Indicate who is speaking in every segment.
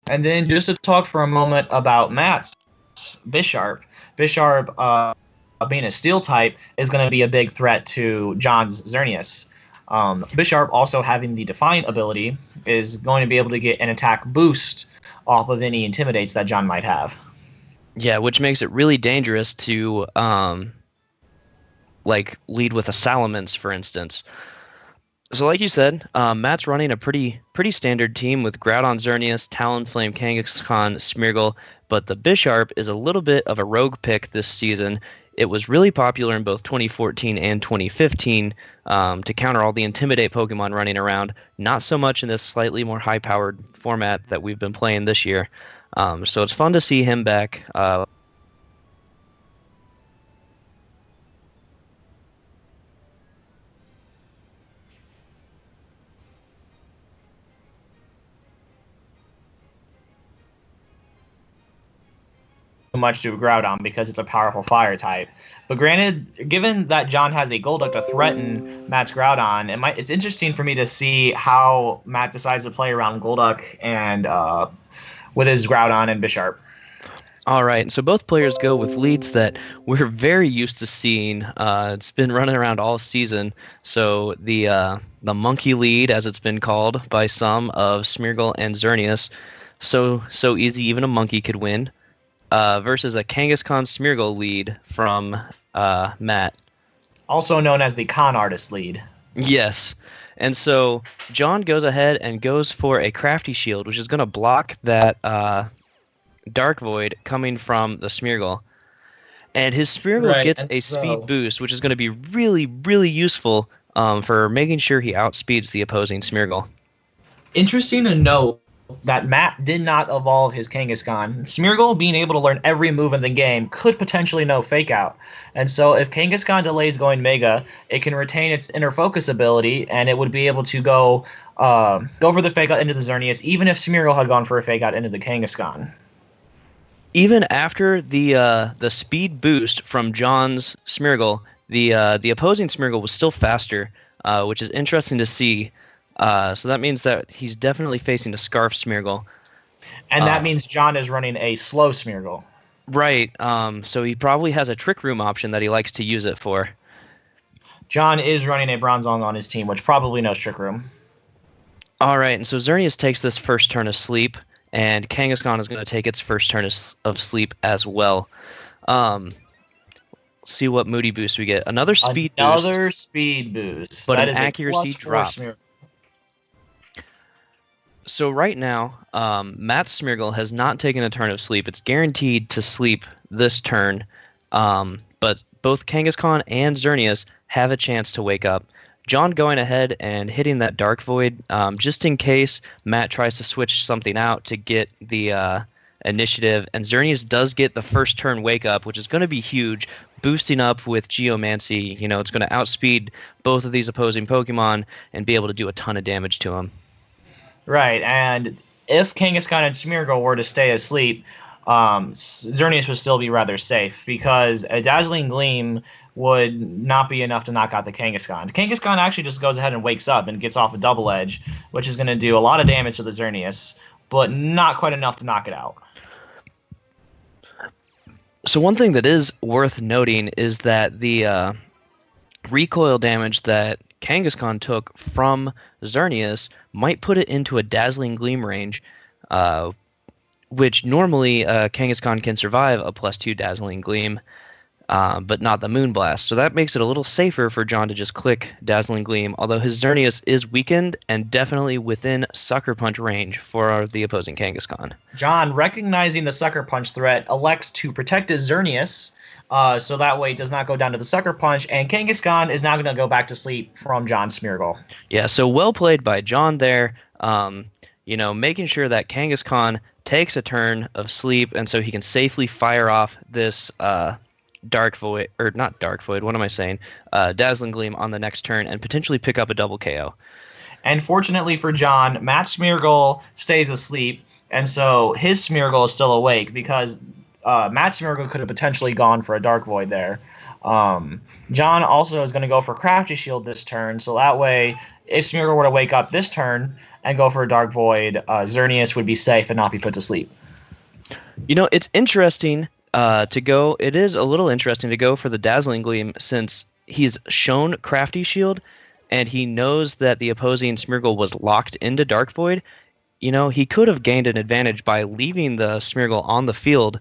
Speaker 1: And then just to talk for a moment about Matt's Bisharp. Bisharp, being a steel type, is going to be a big threat to John's Xerneas. Bisharp also having the Defiant ability is going to be able to get an attack boost off of any Intimidates that John might have.
Speaker 2: Yeah, which makes it really dangerous to like lead with a Salamence, for instance. So like you said, Matt's running a pretty standard team with Groudon, Xerneas, Talonflame, Kangaskhan, Smeargle, but the Bisharp is a little bit of a rogue pick this season. It was really popular in both 2014 and 2015 to counter all the Intimidate Pokemon running around. Not so much in this slightly more high-powered format that we've been playing this year. So it's fun to see him back.
Speaker 1: Much to Groudon because it's a powerful fire type. But granted, given that John has a Golduck to threaten Matt's Groudon, it's interesting for me to see how Matt decides to play around Golduck and with his Groudon and Bisharp.
Speaker 2: All right, so both players go with leads that we're very used to seeing. It's been running around all season. So the monkey lead, as it's been called by some, of Smeargle and Xerneas, so easy even a monkey could win. Versus a Kangaskhan Smeargle lead from Matt.
Speaker 1: Also known as the con artist lead.
Speaker 2: Yes. And so John goes ahead and goes for a Crafty Shield, which is going to block that Dark Void coming from the Smeargle. And his Smeargle gets a speed boost, which is going to be really, really useful for making sure he outspeeds the opposing Smeargle.
Speaker 1: Interesting to note that Matt did not evolve his Kangaskhan. Smeargle, being able to learn every move in the game, could potentially know Fake Out. And so if Kangaskhan delays going Mega, it can retain its Inner Focus ability, and it would be able to go for the Fake Out into the Xerneas, even if Smeargle had gone for a Fake Out into the Kangaskhan.
Speaker 2: Even after the speed boost from John's Smeargle, the opposing Smeargle was still faster, which is interesting to see. So that means that he's definitely facing a Scarf Smeargle.
Speaker 1: And that means John is running a slow Smeargle.
Speaker 2: Right. So he probably has a Trick Room option that he likes to use it for.
Speaker 1: John is running a Bronzong on his team, which probably knows Trick Room.
Speaker 2: All right, and so Xerneas takes this first turn of sleep, and Kangaskhan is going to take its first turn of sleep as well. See what Moody Boost we get. Another speed boost.
Speaker 1: Another speed boost.
Speaker 2: But
Speaker 1: that
Speaker 2: an accuracy drop. So right now, Matt's Smeargle has not taken a turn of sleep. It's guaranteed to sleep this turn, but both Kangaskhan and Xerneas have a chance to wake up. John going ahead and hitting that Dark Void, just in case Matt tries to switch something out to get the initiative, and Xerneas does get the first turn wake up, which is going to be huge, boosting up with Geomancy. You know, it's going to outspeed both of these opposing Pokemon and be able to do a ton of damage to them.
Speaker 1: Right, and if Kangaskhan and Smeargle were to stay asleep, Xerneas would still be rather safe, because a Dazzling Gleam would not be enough to knock out the Kangaskhan. Kangaskhan actually just goes ahead and wakes up and gets off a Double Edge, which is going to do a lot of damage to the Xerneas, but not quite enough to knock it out.
Speaker 2: So one thing that is worth noting is that the recoil damage that Kangaskhan took from Xerneas might put it into a Dazzling Gleam range, which normally Kangaskhan can survive a +2 Dazzling Gleam, but not the Moonblast. So that makes it a little safer for John to just click Dazzling Gleam, although his Xerneas is weakened and definitely within Sucker Punch range for the opposing Kangaskhan.
Speaker 1: John, recognizing the Sucker Punch threat, elects to protect his Xerneas, so that way it does not go down to the Sucker Punch, and Kangaskhan is now going to go back to sleep from John Smeargle.
Speaker 2: Yeah, so well played by John there, making sure that Kangaskhan takes a turn of sleep, and so he can safely fire off this Dark Void, or not Dark Void, what am I saying? Dazzling Gleam on the next turn, and potentially pick up a double KO.
Speaker 1: And fortunately for John, Matt Smeargle stays asleep, and so his Smeargle is still awake, because Matt Smeargle could have potentially gone for a Dark Void there. John also is going to go for Crafty Shield this turn, so that way, if Smeargle were to wake up this turn and go for a Dark Void, Xerneas would be safe and not be put to sleep.
Speaker 2: It's interesting to go. It is a little interesting to go for the Dazzling Gleam since he's shown Crafty Shield, and he knows that the opposing Smeargle was locked into Dark Void. He could have gained an advantage by leaving the Smeargle on the field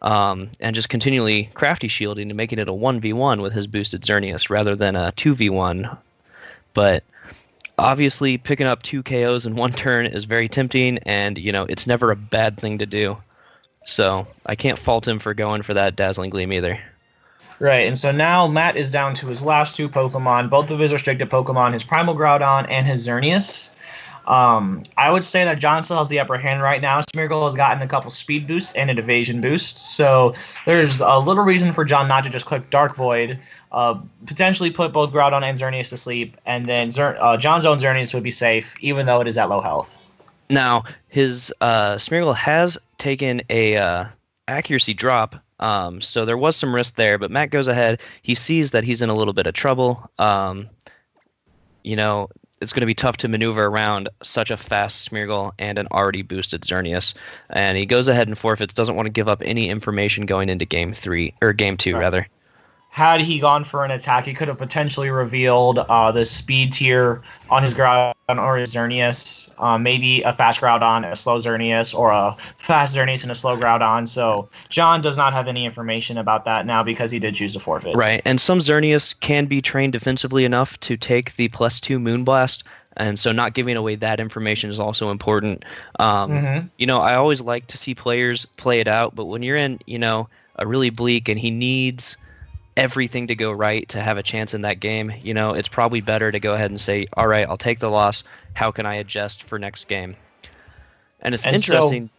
Speaker 2: and just continually Crafty Shielding and making it a 1v1 with his boosted Xerneas rather than a 2v1. But obviously, picking up 2 KOs in one turn is very tempting, and, it's never a bad thing to do. So I can't fault him for going for that Dazzling Gleam either.
Speaker 1: Right, and so now Matt is down to his last 2 Pokemon, both of his restricted Pokemon, his Primal Groudon and his Xerneas. I would say that John still has the upper hand right now. Smeargle has gotten a couple speed boosts and an evasion boost, so there's a little reason for John not to just click Dark Void, potentially put both Groudon and Xerneas to sleep, and then John's own Xerneas would be safe, even though it is at low health.
Speaker 2: Now, his Smeargle has taken a accuracy drop, so there was some risk there, but Matt goes ahead. He sees that he's in a little bit of trouble. It's going to be tough to maneuver around such a fast Smeargle and an already boosted Xerneas. And he goes ahead and forfeits, doesn't want to give up any information going into game 2, right. rather.
Speaker 1: Had he gone for an attack, he could have potentially revealed the speed tier on his Groudon or his Xerneas. Maybe a fast Groudon, a slow Xerneas, or a fast Xerneas and a slow Groudon. So John does not have any information about that now because he did choose to forfeit.
Speaker 2: Right, and some Xerneas can be trained defensively enough to take the +2 Moonblast. And so not giving away that information is also important. I always like to see players play it out, but when you're in, a really bleak and he needs everything to go right to have a chance in that game, it's probably better to go ahead and say, all right, I'll take the loss. How can I adjust for next game? And it's interesting. So,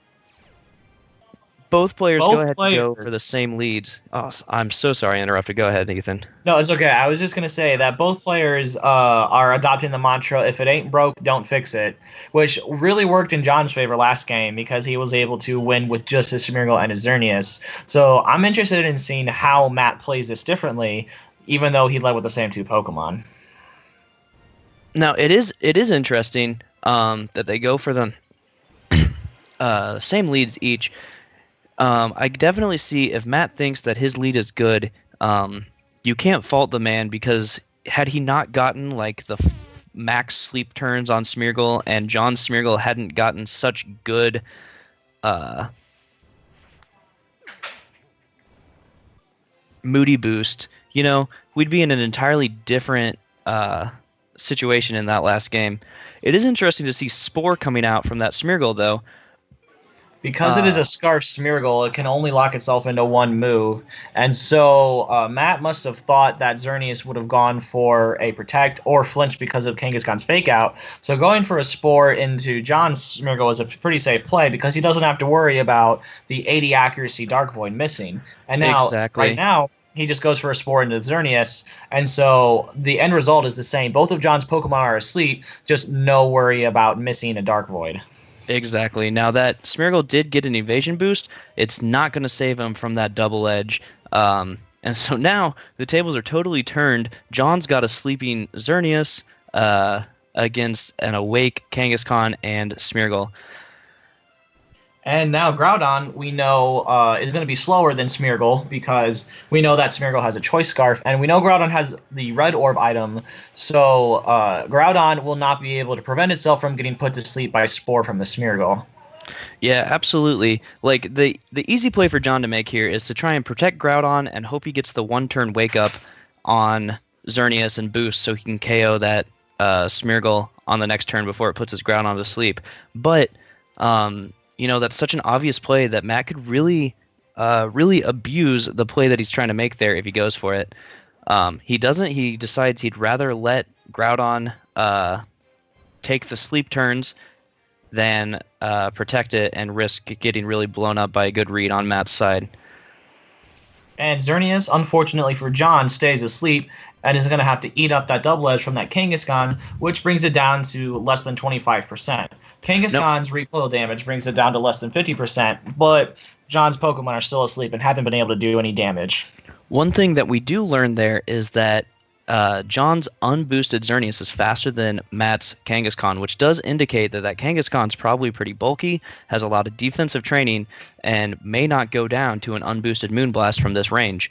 Speaker 2: both players go ahead and go for the same leads. Oh, I'm so sorry I interrupted. Go ahead, Ethan.
Speaker 1: No, it's okay. I was just going to say that both players are adopting the mantra, if it ain't broke, don't fix it, which really worked in John's favor last game because he was able to win with just his Smeargle and his Xerneas. So I'm interested in seeing how Matt plays this differently, even though he led with the same 2 Pokemon.
Speaker 2: Now, it is interesting that they go for the same leads each. I definitely see if Matt thinks that his lead is good, you can't fault the man because had he not gotten like the max sleep turns on Smeargle and John Smeargle hadn't gotten such good Moody boost, we'd be in an entirely different situation in that last game. It is interesting to see Spore coming out from that Smeargle, though.
Speaker 1: Because it is a Scarf Smeargle, it can only lock itself into 1 move. And so Matt must have thought that Xerneas would have gone for a Protect or flinch because of Kangaskhan's Fake Out. So going for a Spore into John's Smeargle is a pretty safe play because he doesn't have to worry about the 80 accuracy Dark Void missing. And now, right now, he just goes for a Spore into Xerneas, and so the end result is the same. Both of John's Pokemon are asleep, just no worry about missing a Dark Void.
Speaker 2: Exactly. Now that Smeargle did get an evasion boost, it's not going to save him from that double edge. And so now the tables are totally turned. John's got a sleeping Xerneas against an awake Kangaskhan and Smeargle.
Speaker 1: And now Groudon, we know, is going to be slower than Smeargle because we know that Smeargle has a Choice Scarf, and we know Groudon has the Red Orb item, so Groudon will not be able to prevent itself from getting put to sleep by Spore from the Smeargle.
Speaker 2: Yeah, absolutely. Like, the easy play for John to make here is to try and protect Groudon and hope he gets the 1-turn Wake-Up on Xerneas and boost so he can KO that Smeargle on the next turn before it puts his Groudon to sleep. But that's such an obvious play that Matt could really abuse the play that he's trying to make there if he goes for it. He doesn't. He decides he'd rather let Groudon take the sleep turns than protect it and risk getting really blown up by a good read on Matt's side.
Speaker 1: And Xerneas, unfortunately for John, stays asleep and is going to have to eat up that double edge from that Kangaskhan, which brings it down to less than 25%. Kangaskhan's recoil damage brings it down to less than 50%, but John's Pokemon are still asleep and haven't been able to do any damage.
Speaker 2: One thing that we do learn there is that John's unboosted Xerneas is faster than Matt's Kangaskhan, which does indicate that Kangaskhan's probably pretty bulky, has a lot of defensive training, and may not go down to an unboosted Moonblast from this range.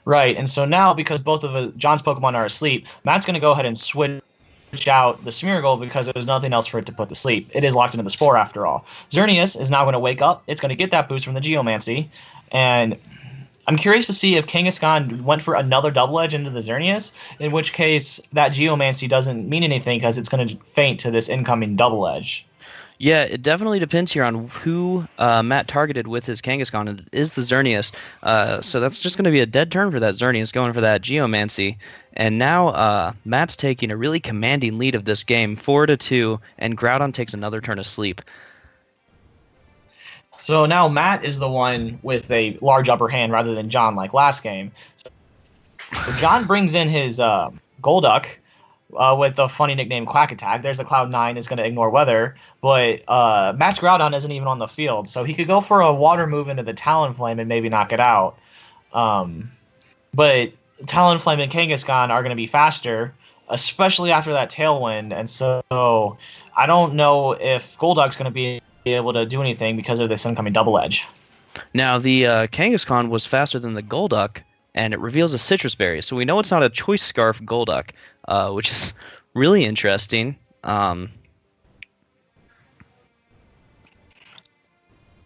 Speaker 1: Right, and so now because both of John's Pokemon are asleep, Matt's going to go ahead and switch out the Smeargle because there's nothing else for it to put to sleep. It is locked into the Spore after all. Xerneas is now going to wake up. It's going to get that boost from the Geomancy, and I'm curious to see if Kangaskhan went for another Double Edge into the Xerneas, in which case that Geomancy doesn't mean anything because it's going to faint to this incoming Double Edge.
Speaker 2: Yeah, it definitely depends here on who Matt targeted with his Kangaskhan. It is the Xerneas, so that's just going to be a dead turn for that Xerneas, going for that Geomancy. And now Matt's taking a really commanding lead of this game, 4-2, and Groudon takes another turn of sleep.
Speaker 1: So now Matt is the one with a large upper hand rather than John like last game. So John brings in his Golduck, with the funny nickname Quack Attack. There's the Cloud9 is going to ignore weather, but Matt's Groudon isn't even on the field, so he could go for a water move into the Talonflame and maybe knock it out. But Talonflame and Kangaskhan are going to be faster, especially after that Tailwind, and so I don't know if Golduck's going to be able to do anything because of this incoming Double Edge.
Speaker 2: Now, the Kangaskhan was faster than the Golduck, and it reveals a Citrus Berry, so we know it's not a Choice Scarf Golduck, which is really interesting.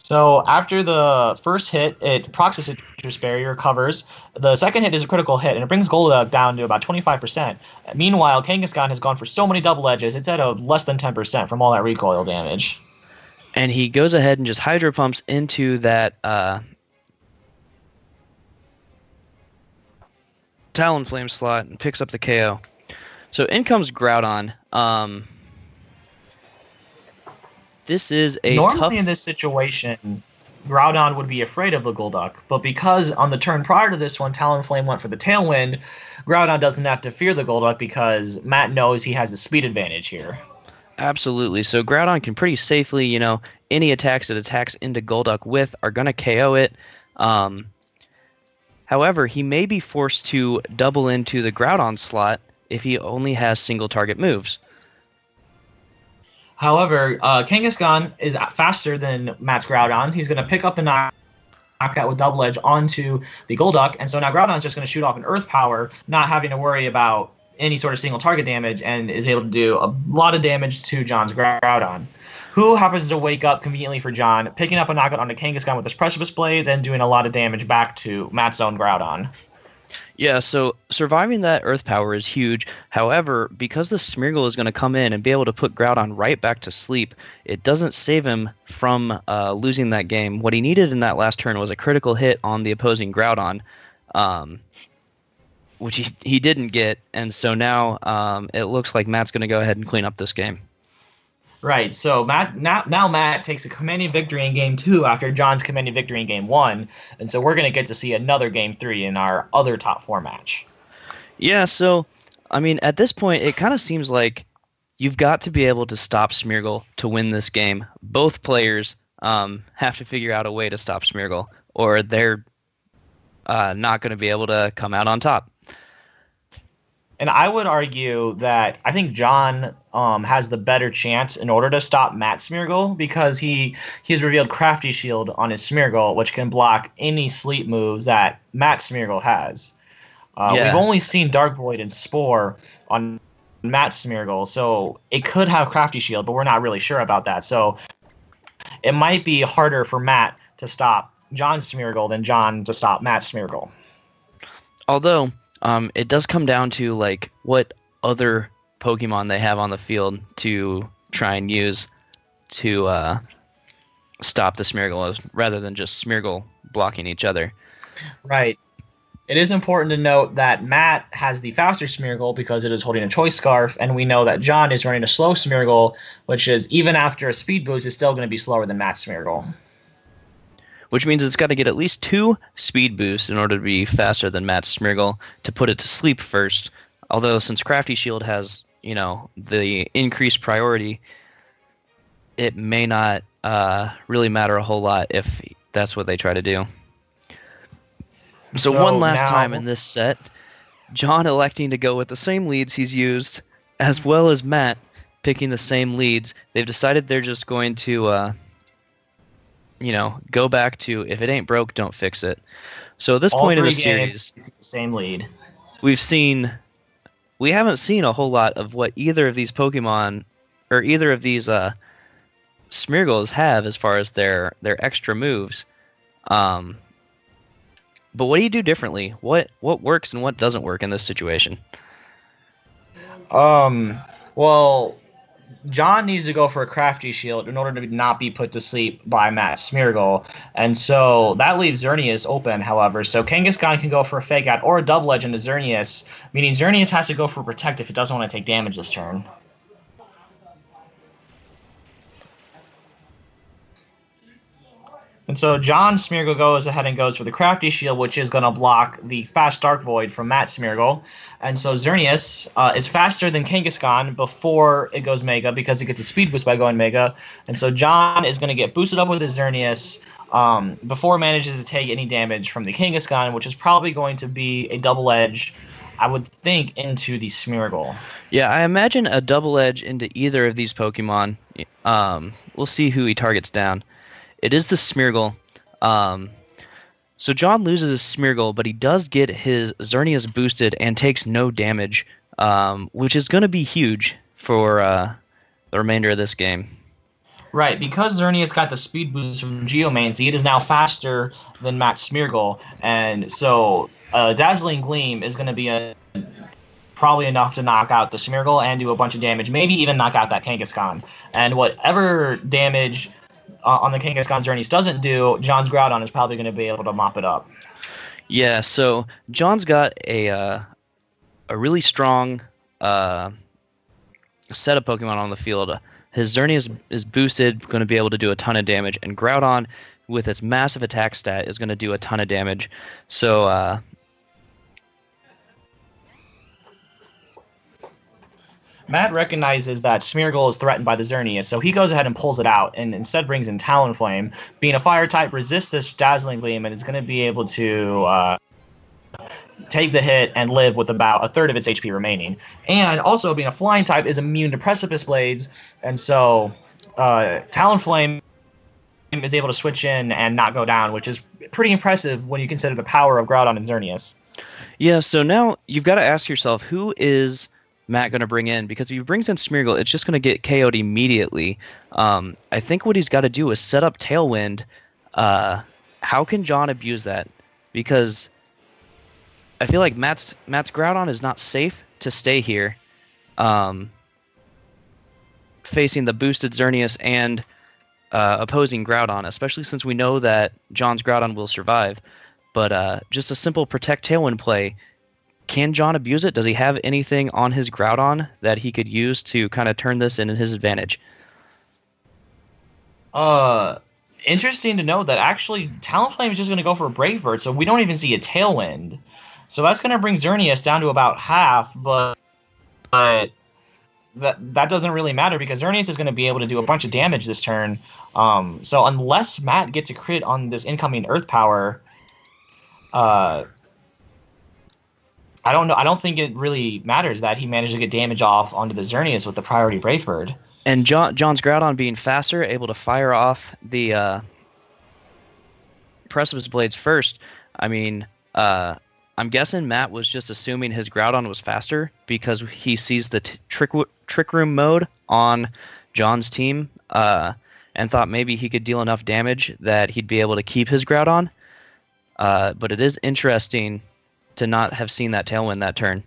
Speaker 1: So after the first hit, it procs a Citrus Berry, recovers. The second hit is a critical hit, and it brings Golduck down to about 25%. Meanwhile, Kangaskhan has gone for so many double edges, it's at a less than 10% from all that recoil damage.
Speaker 2: And he goes ahead and just Hydro Pumps into that Talonflame slot and picks up the KO. So in comes Groudon. This is a
Speaker 1: Normally in this situation, Groudon would be afraid of the Golduck, but because on the turn prior to this one, Talonflame went for the Tailwind, Groudon doesn't have to fear the Golduck because Matt knows he has the speed advantage here.
Speaker 2: Absolutely. So Groudon can pretty safely, any attacks it attacks into Golduck with are going to KO it. However, he may be forced to double into the Groudon slot if he only has single target moves.
Speaker 1: However, Kangaskhan is faster than Matt's Groudon. He's going to pick up the knockout with Double Edge onto the Golduck, and so now Groudon's just going to shoot off an Earth Power, not having to worry about any sort of single target damage, and is able to do a lot of damage to John's Groudon, who happens to wake up conveniently for John, picking up a knockout onto Kangaskhan with his Precipice Blades and doing a lot of damage back to Matt's own Groudon.
Speaker 2: Yeah, so surviving that Earth Power is huge. However, because the Smeargle is going to come in and be able to put Groudon right back to sleep, it doesn't save him from losing that game. What he needed in that last turn was a critical hit on the opposing Groudon, which he didn't get, and so now it looks like Matt's going to go ahead and clean up this game.
Speaker 1: Right, so now Matt takes a commanding victory in Game 2 after John's commanding victory in Game 1, and so we're going to get to see another Game 3 in our other top 4 match.
Speaker 2: Yeah, so, I mean, at this point, it kind of seems like you've got to be able to stop Smeargle to win this game. Both players have to figure out a way to stop Smeargle, or they're not going to be able to come out on top.
Speaker 1: And I would argue that I think John has the better chance in order to stop Matt Smeargle because he's revealed Crafty Shield on his Smeargle, which can block any sleep moves that Matt Smeargle has. We've only seen Dark Void and Spore on Matt Smeargle, so it could have Crafty Shield, but we're not really sure about that. So it might be harder for Matt to stop John Smeargle than John to stop Matt Smeargle.
Speaker 2: Although it does come down to like what other Pokemon they have on the field to try and use to stop the Smeargle rather than just Smeargle blocking each other. Right.
Speaker 1: It is important to note that Matt has the faster Smeargle because it is holding a Choice Scarf, and we know that John is running a slow Smeargle, which is, even after a speed boost, is still going to be slower than Matt's Smeargle.
Speaker 2: Which means it's got to get at least 2 speed boosts in order to be faster than Matt's Smeargle to put it to sleep first. Although since Crafty Shield has, the increased priority, it may not really matter a whole lot if that's what they try to do. So one last time in this set, John electing to go with the same leads he's used, as well as Matt picking the same leads. They've decided they're just going to, go back to if it ain't broke, don't fix it. So at this point in the series,
Speaker 1: same lead.
Speaker 2: We haven't seen a whole lot of what either of these Pokemon or either of these Smeargles have as far as their extra moves. But what do you do differently? What works and what doesn't work in this situation?
Speaker 1: Well, John needs to go for a Crafty Shield in order to not be put to sleep by Matt Smeargle. And so that leaves Xerneas open, however. So Kangaskhan can go for a Fake Out or a Double Edge into Xerneas, meaning Xerneas has to go for Protect if it doesn't want to take damage this turn. And so John Smeargle goes ahead and goes for the Crafty Shield, which is going to block the Fast Dark Void from Matt Smeargle. And so Xerneas is faster than Kangaskhan before it goes Mega because it gets a speed boost by going Mega. And so John is going to get boosted up with his Xerneas before it manages to take any damage from the Kangaskhan, which is probably going to be a Double Edge, I would think, into the Smeargle.
Speaker 2: Yeah, I imagine a Double Edge into either of these Pokemon. We'll see who he targets down. It is the Smeargle. So John loses his Smeargle, but he does get his Xerneas boosted and takes no damage, which is going to be huge for the remainder of this game.
Speaker 1: Right, because Xerneas got the speed boost from Geomancy, it is now faster than Matt Smeargle, and so Dazzling Gleam is going to be probably enough to knock out the Smeargle and do a bunch of damage, maybe even knock out that Kangaskhan. And whatever damage on the Kangaskhan Xerneas doesn't do, John's Groudon is probably going to be able to mop it up.
Speaker 2: Yeah, so John's got a really strong set of Pokemon on the field. His Xerneas is boosted, going to be able to do a ton of damage, and Groudon, with its massive attack stat, is going to do a ton of damage. So
Speaker 1: Matt recognizes that Smeargle is threatened by the Xerneas, so he goes ahead and pulls it out and instead brings in Talonflame. Being a fire type, resists this Dazzling Gleam and is going to be able to take the hit and live with about a third of its HP remaining. And also, being a flying type, is immune to Precipice Blades, and so Talonflame is able to switch in and not go down, which is pretty impressive when you consider the power of Groudon and Xerneas.
Speaker 2: Yeah, so now you've got to ask yourself, who is Matt going to bring in? Because if he brings in Smeargle, it's just going to get KO'd immediately. I think what he's got to do is set up Tailwind. How can John abuse that? Because I feel like Matt's Groudon is not safe to stay here, facing the boosted Xerneas and opposing Groudon, especially since we know that John's Groudon will survive. But just a simple Protect Tailwind play. Can John abuse it? Does he have anything on his Groudon that he could use to kind of turn this in his advantage?
Speaker 1: Interesting to know that actually Talonflame is just going to go for a Brave Bird, so we don't even see a Tailwind. So that's going to bring Xerneas down to about half, but that doesn't really matter because Xerneas is going to be able to do a bunch of damage this turn. So unless Matt gets a crit on this incoming Earth Power, I don't know. I don't think it really matters that he managed to get damage off onto the Xerneas with the priority Brave Bird.
Speaker 2: And John's Groudon being faster, able to fire off the Precipice Blades first. I mean, I'm guessing Matt was just assuming his Groudon was faster because he sees the Trick Room mode on John's team and thought maybe he could deal enough damage that he'd be able to keep his Groudon. But it is interesting to not have seen that Tailwind that turn.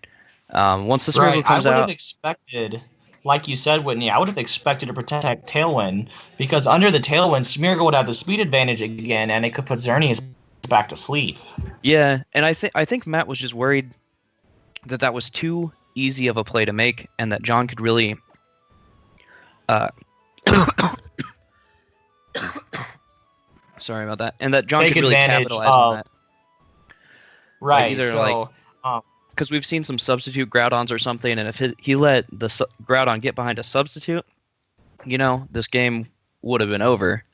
Speaker 2: Once the Smeargle comes out,
Speaker 1: I would have expected, like you said, Whitney, I would have expected to protect Tailwind because under the Tailwind, Smeargle would have the speed advantage again, and it could put Xerneas back to sleep.
Speaker 2: Yeah, and I think Matt was just worried that was too easy of a play to make, and that John could really sorry about that, and that John
Speaker 1: take
Speaker 2: could really capitalize on that.
Speaker 1: Right,
Speaker 2: because we've seen some substitute Groudons or something, and if he let the Groudon get behind a substitute, this game would have been over.